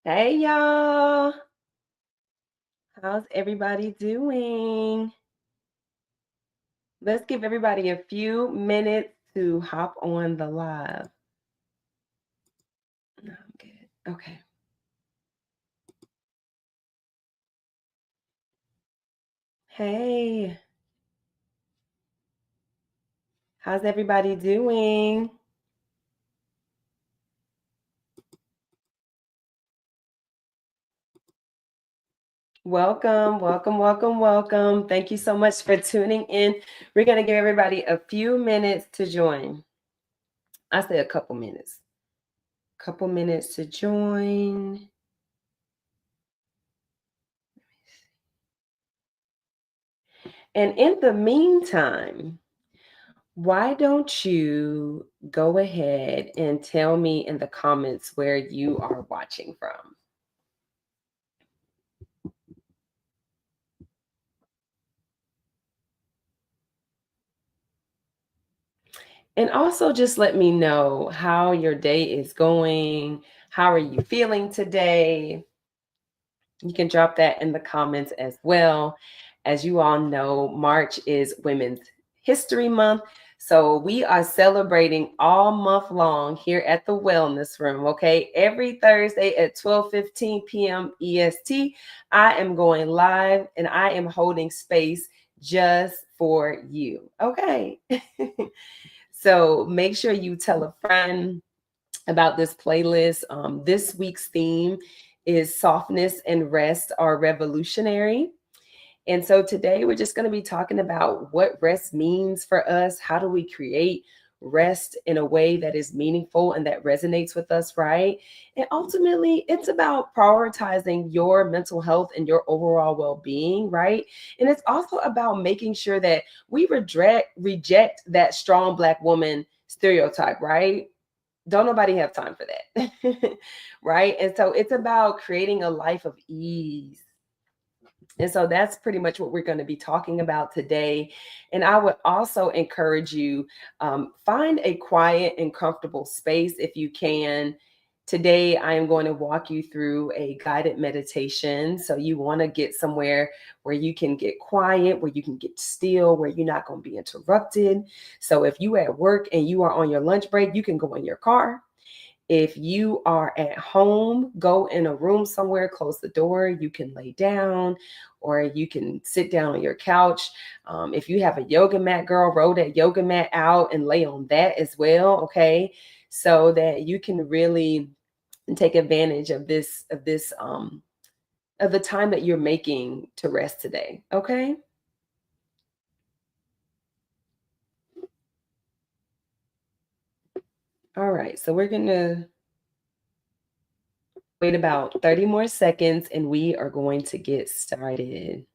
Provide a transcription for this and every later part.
Hey y'all, how's everybody doing? Let's give everybody a few minutes to hop on the live. No, I'm good. Okay. Hey, how's everybody doing? Welcome, welcome, welcome, welcome. Thank you so much for tuning in. We're going to give everybody a few minutes to join. I say a couple minutes. Couple minutes to join. And in the meantime, why don't you go ahead and tell me in the comments where you are watching from? And also just let me know how your day is going. How are you feeling today? You can drop that in the comments as well. As you all know, March is Women's History Month. So we are celebrating all month long here at the Wellness Room, okay? Every Thursday at 12:15 p.m. EST, I am going live and I am holding space just for you, okay? So make sure you tell a friend about this playlist. This week's theme is softness and rest are revolutionary. And so today we're just going to be talking about what rest means for us. How do we create rest in a way that is meaningful and that resonates with us, right? And ultimately, it's about prioritizing your mental health and your overall well being, right? And it's also about making sure that we reject that strong Black woman stereotype, right? Don't nobody have time for that. Right? And so it's about creating a life of ease. And so that's pretty much what we're going to be talking about today. And I would also encourage you, find a quiet and comfortable space if you can. Today, I am going to walk you through a guided meditation. So you want to get somewhere where you can get quiet, where you can get still, where you're not going to be interrupted. So if you are at work and you are on your lunch break, you can go in your car. If you are at home, go in a room somewhere, close the door. You can lay down or you can sit down on your couch. If you have a yoga mat, girl, roll that yoga mat out and lay on that as well, okay? So that you can really take advantage of of the time that you're making to rest today, okay? All right, so we're gonna wait about 30 more seconds and we are going to get started.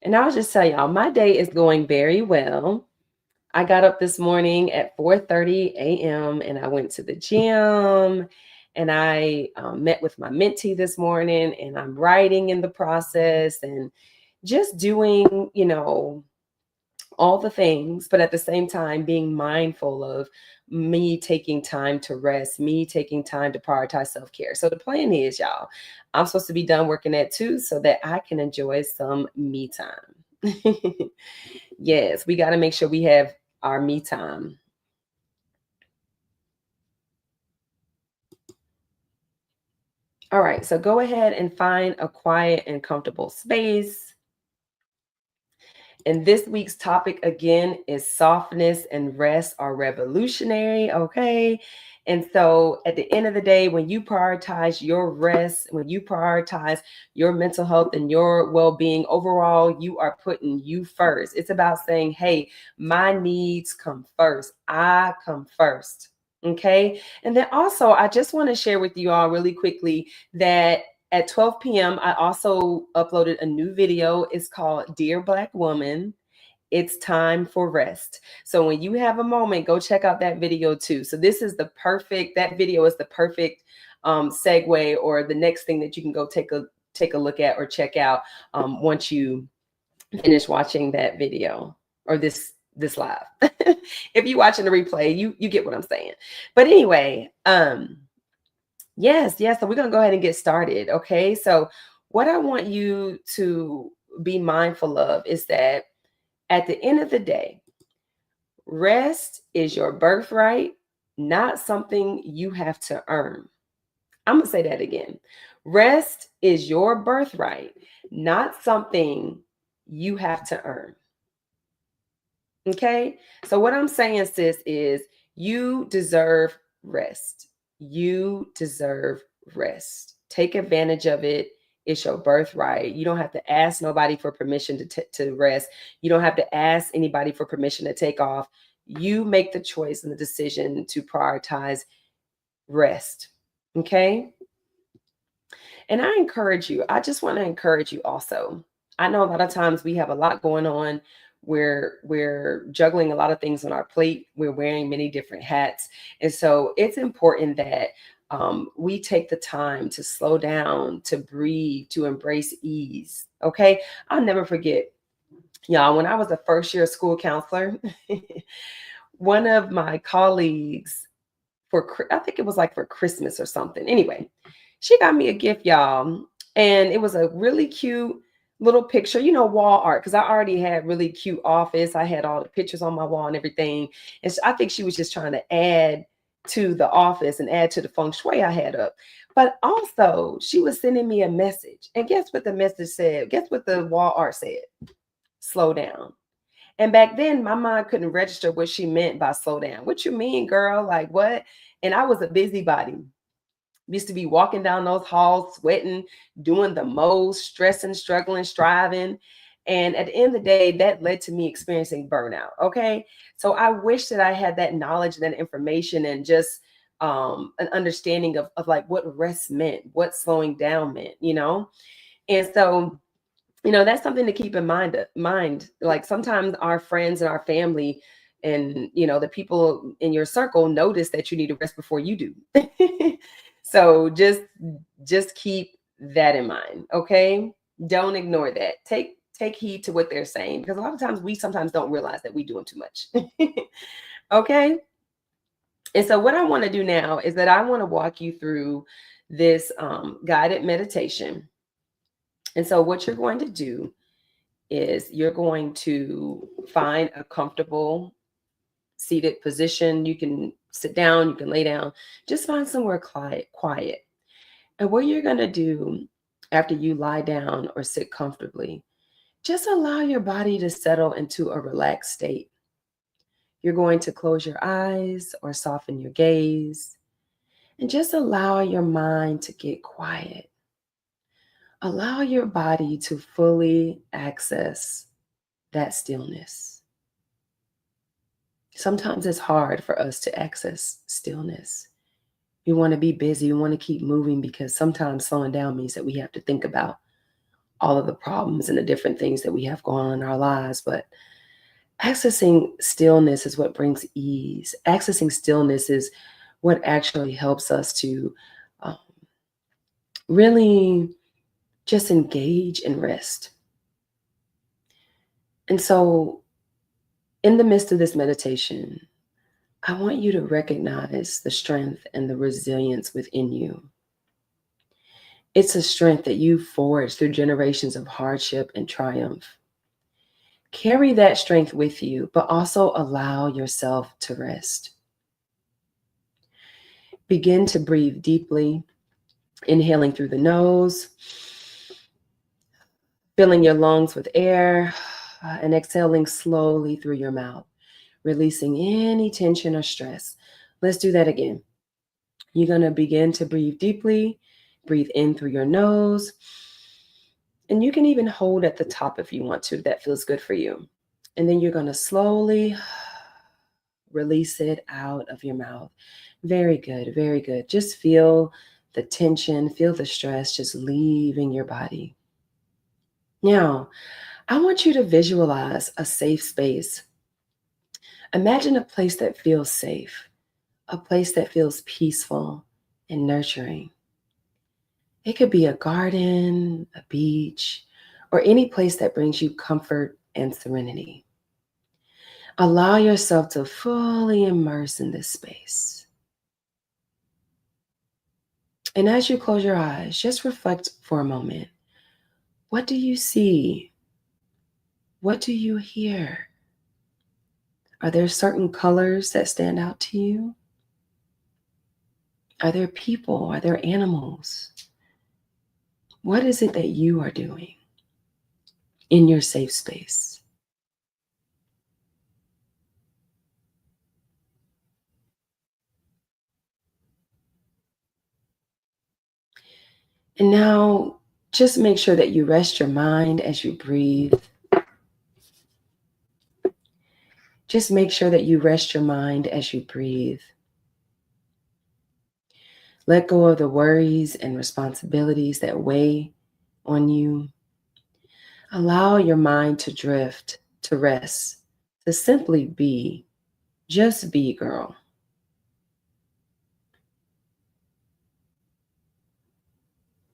And I'll just tell y'all, my day is going very well. I got up this morning at 4:30 a.m. and I went to the gym and I met with my mentee this morning and I'm writing in the process and just doing, all the things, but at the same time being mindful of me taking time to rest, me taking time to prioritize self-care. So the plan is, y'all, I'm supposed to be done working at 2 so that I can enjoy some me time. Yes, we got to make sure we have our me time. All right, so go ahead and find a quiet and comfortable space. And this week's topic again is softness and rest are revolutionary. Okay. And so at the end of the day, when you prioritize your rest, when you prioritize your mental health and your well being overall, you are putting you first. It's about saying, hey, my needs come first. I come first. Okay. And then also, I just want to share with you all really quickly that at 12 p.m., I also uploaded a new video. It's called Dear Black Woman, It's Time for Rest. So when you have a moment, go check out that video too. So that video is the perfect segue or the next thing that you can go take a look at or check out once you finish watching that video or this live. If you're watching the replay, you get what I'm saying. But anyway, yes. So we're gonna go ahead and get started. Okay. So what I want you to be mindful of is that at the end of the day, rest is your birthright, not something you have to earn. I'm going to say that again. Rest is your birthright, not something you have to earn. Okay? So, what I'm saying, sis, is you deserve rest. You deserve rest. Take advantage of it. It's your birthright. You don't have to ask nobody for permission to rest. You don't have to ask anybody for permission to take off. You make the choice and the decision to prioritize rest. Okay? And I just want to encourage you also. I know a lot of times we have a lot going on. We're juggling a lot of things on our plate. We're wearing many different hats. And so it's important that we take the time to slow down, to breathe, to embrace ease. Okay. I'll never forget, y'all, when I was a first year school counselor, one of my colleagues, I think it was like for Christmas or something. Anyway, she got me a gift, y'all. And it was a really cute little picture, wall art, because I already had really cute office. I had all the pictures on my wall and everything. And so I think she was just trying to add to the office and add to the feng shui I had up. But also, she was sending me a message. And guess what the message said? Guess what the wall art said? Slow down. And back then, my mind couldn't register what she meant by slow down. What you mean, girl? Like what? And I was a busybody. Used to be walking down those halls, sweating, doing the most, stressing, struggling, striving. And at the end of the day, that led to me experiencing burnout. Okay. So I wish that I had that knowledge and that information and just an understanding of like what rest meant, what slowing down meant. And so that's something to keep in mind. Like sometimes our friends and our family and the people in your circle notice that you need to rest before you do. So just keep that in mind. Okay. Don't ignore that. Take heed to what they're saying, because a lot of times we sometimes don't realize that we're doing too much. Okay. And so what I want to do now is that I want to walk you through this guided meditation. And so what you're going to do is you're going to find a comfortable seated position. You can sit down, you can lay down, just find somewhere quiet. And what you're going to do after you lie down or sit comfortably, just allow your body to settle into a relaxed state. You're going to close your eyes or soften your gaze and just allow your mind to get quiet. Allow your body to fully access that stillness. Sometimes it's hard for us to access stillness. We want to be busy. We want to keep moving because sometimes slowing down means that we have to think about all of the problems and the different things that we have going on in our lives. But accessing stillness is what brings ease. Accessing stillness is what actually helps us to really just engage and rest. And so in the midst of this meditation, I want you to recognize the strength and the resilience within you. It's a strength that you forged through generations of hardship and triumph. Carry that strength with you, but also allow yourself to rest. Begin to breathe deeply, inhaling through the nose, filling your lungs with air, and exhaling slowly through your mouth, releasing any tension or stress. Let's do that again. You're going to begin to breathe deeply, breathe in through your nose, and you can even hold at the top if you want to. That feels good for you. And then you're going to slowly release it out of your mouth. Very good, very good. Just feel the tension, feel the stress just leaving your body. Now, I want you to visualize a safe space. Imagine a place that feels safe, a place that feels peaceful and nurturing. It could be a garden, a beach, or any place that brings you comfort and serenity. Allow yourself to fully immerse in this space. And as you close your eyes, just reflect for a moment. What do you see? What do you hear? Are there certain colors that stand out to you? Are there people? Are there animals? What is it that you are doing in your safe space? And now just make sure that you rest your mind as you breathe. Just make sure that you rest your mind as you breathe. Let go of the worries and responsibilities that weigh on you. Allow your mind to drift, to rest, to simply be. Just be, girl.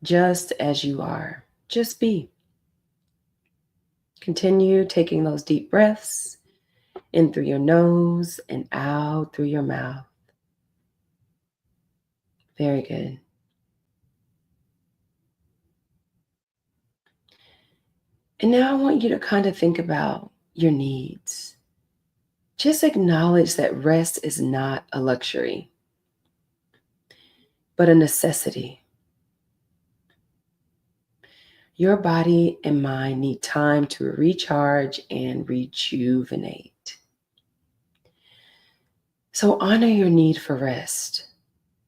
Just as you are. Just be. Continue taking those deep breaths in through your nose and out through your mouth. Very good. And now I want you to kind of think about your needs. Just acknowledge that rest is not a luxury, but a necessity. Your body and mind need time to recharge and rejuvenate. So honor your need for rest,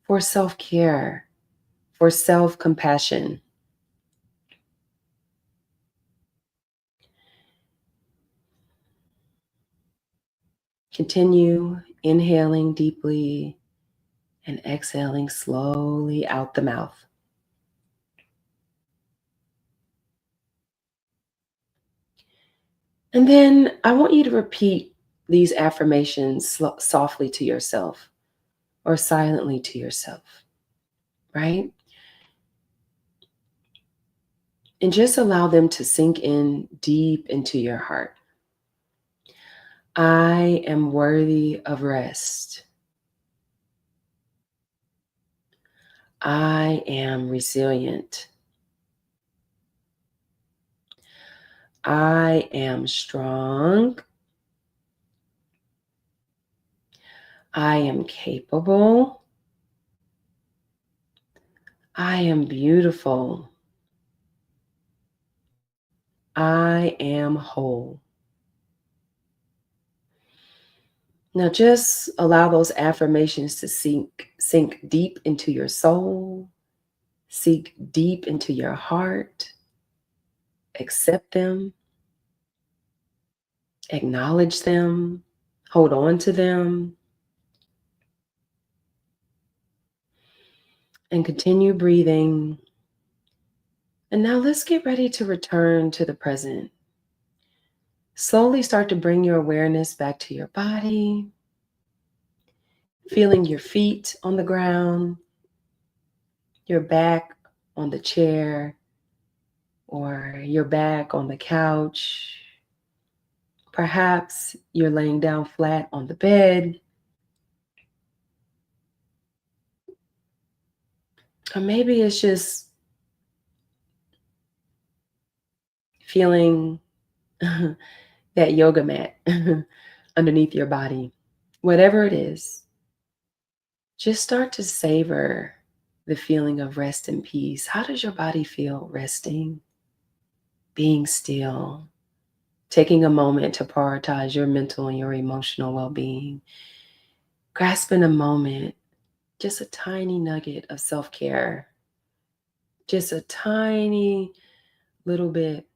for self care, for self compassion. Continue inhaling deeply and exhaling slowly out the mouth. And then I want you to repeat these affirmations softly to yourself or silently to yourself, right? And just allow them to sink in deep into your heart. I am worthy of rest. I am resilient. I am strong. I am capable. I am beautiful. I am whole. Now just allow those affirmations to sink deep into your soul, sink deep into your heart, accept them, acknowledge them, hold on to them, and continue breathing. And now let's get ready to return to the present. Slowly start to bring your awareness back to your body, feeling your feet on the ground, your back on the chair, or your back on the couch. Perhaps you're laying down flat on the bed, or maybe it's just feeling that yoga mat underneath your body. Whatever it is, just start to savor the feeling of rest and peace. How does your body feel resting, being still, taking a moment to prioritize your mental and your emotional well being, grasping a moment, just a tiny nugget of self care, just a tiny little bit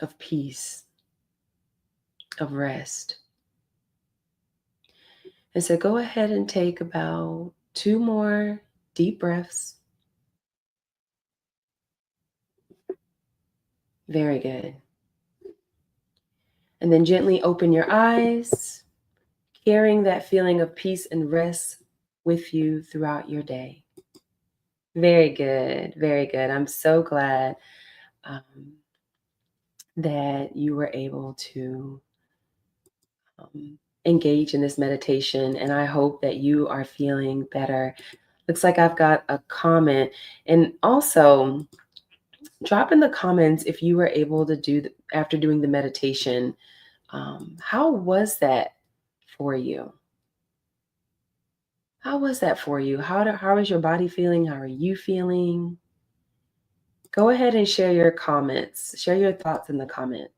of peace, of rest. And so go ahead and take about 2 more deep breaths. Very good. And then gently open your eyes, carrying that feeling of peace and rest with you throughout your day. Very good. Very good. I'm so glad um, that you were able to engage in this meditation, and I hope that you are feeling better. Looks like I've got a comment. And also, drop in the comments if you were able to do after doing the meditation. How was that for you? How was that for you? How is your body feeling? How are you feeling? Go ahead and share your comments. Share your thoughts in the comments.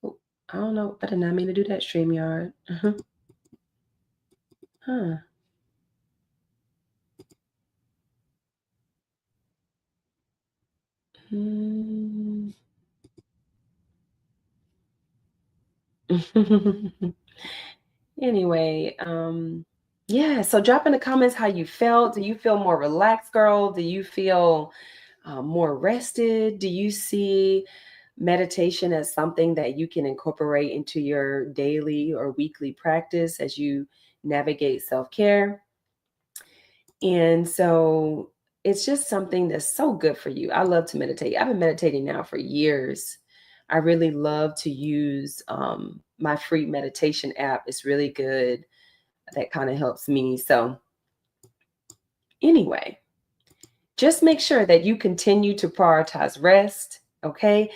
Oh, I don't know. I did not mean to do that, StreamYard. Huh. Hmm. Anyway, yeah, so drop in the comments how you felt. Do you feel more relaxed, girl? Do you feel more rested? Do you see meditation as something that you can incorporate into your daily or weekly practice as you navigate self care? And so it's just something that's so good for you. I love to meditate. I've been meditating now for years. I really love to use my free meditation app. It's really good. That kind of helps me. So, anyway, just make sure that you continue to prioritize rest. Okay.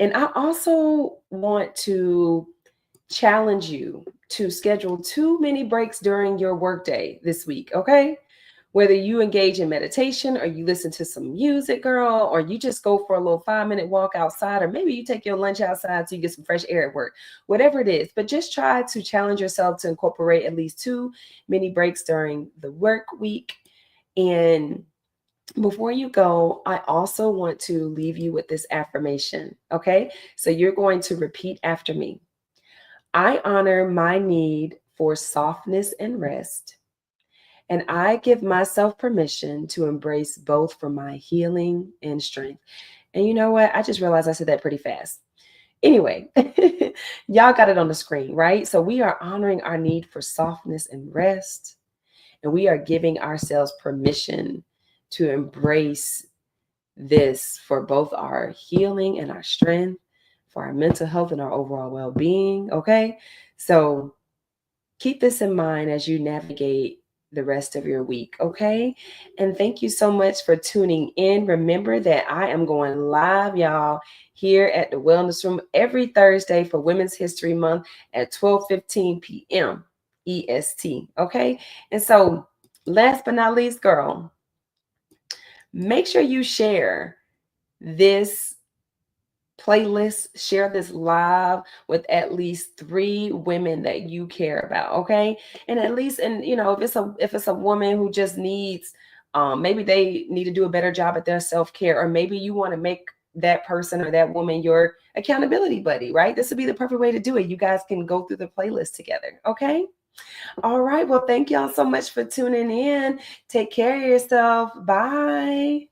And I also want to challenge you to schedule too many breaks during your workday this week. Okay. Whether you engage in meditation or you listen to some music, girl, or you just go for a little 5-minute walk outside, or maybe you take your lunch outside so you get some fresh air at work, whatever it is. But just try to challenge yourself to incorporate at least two mini breaks during the work week. And before you go, I also want to leave you with this affirmation. Okay. So you're going to repeat after me. I honor my need for softness and rest, and I give myself permission to embrace both for my healing and strength. And you know what? I just realized I said that pretty fast. Anyway, y'all got it on the screen, right? So we are honoring our need for softness and rest, and we are giving ourselves permission to embrace this for both our healing and our strength, for our mental health and our overall well being. Okay. So keep this in mind as you navigate the rest of your week. Okay. And thank you so much for tuning in. Remember that I am going live, y'all, here at the Wellness Room every Thursday for Women's History Month at 12:15 p.m. EST. Okay. And so, last but not least, girl, make sure you share this playlist, share this live with at least 3 women that you care about. Okay. And at least, and if it's a woman who just needs, maybe they need to do a better job at their self-care, or maybe you want to make that person or that woman your accountability buddy, right? This would be the perfect way to do it. You guys can go through the playlist together. Okay. All right. Well, thank y'all so much for tuning in. Take care of yourself. Bye.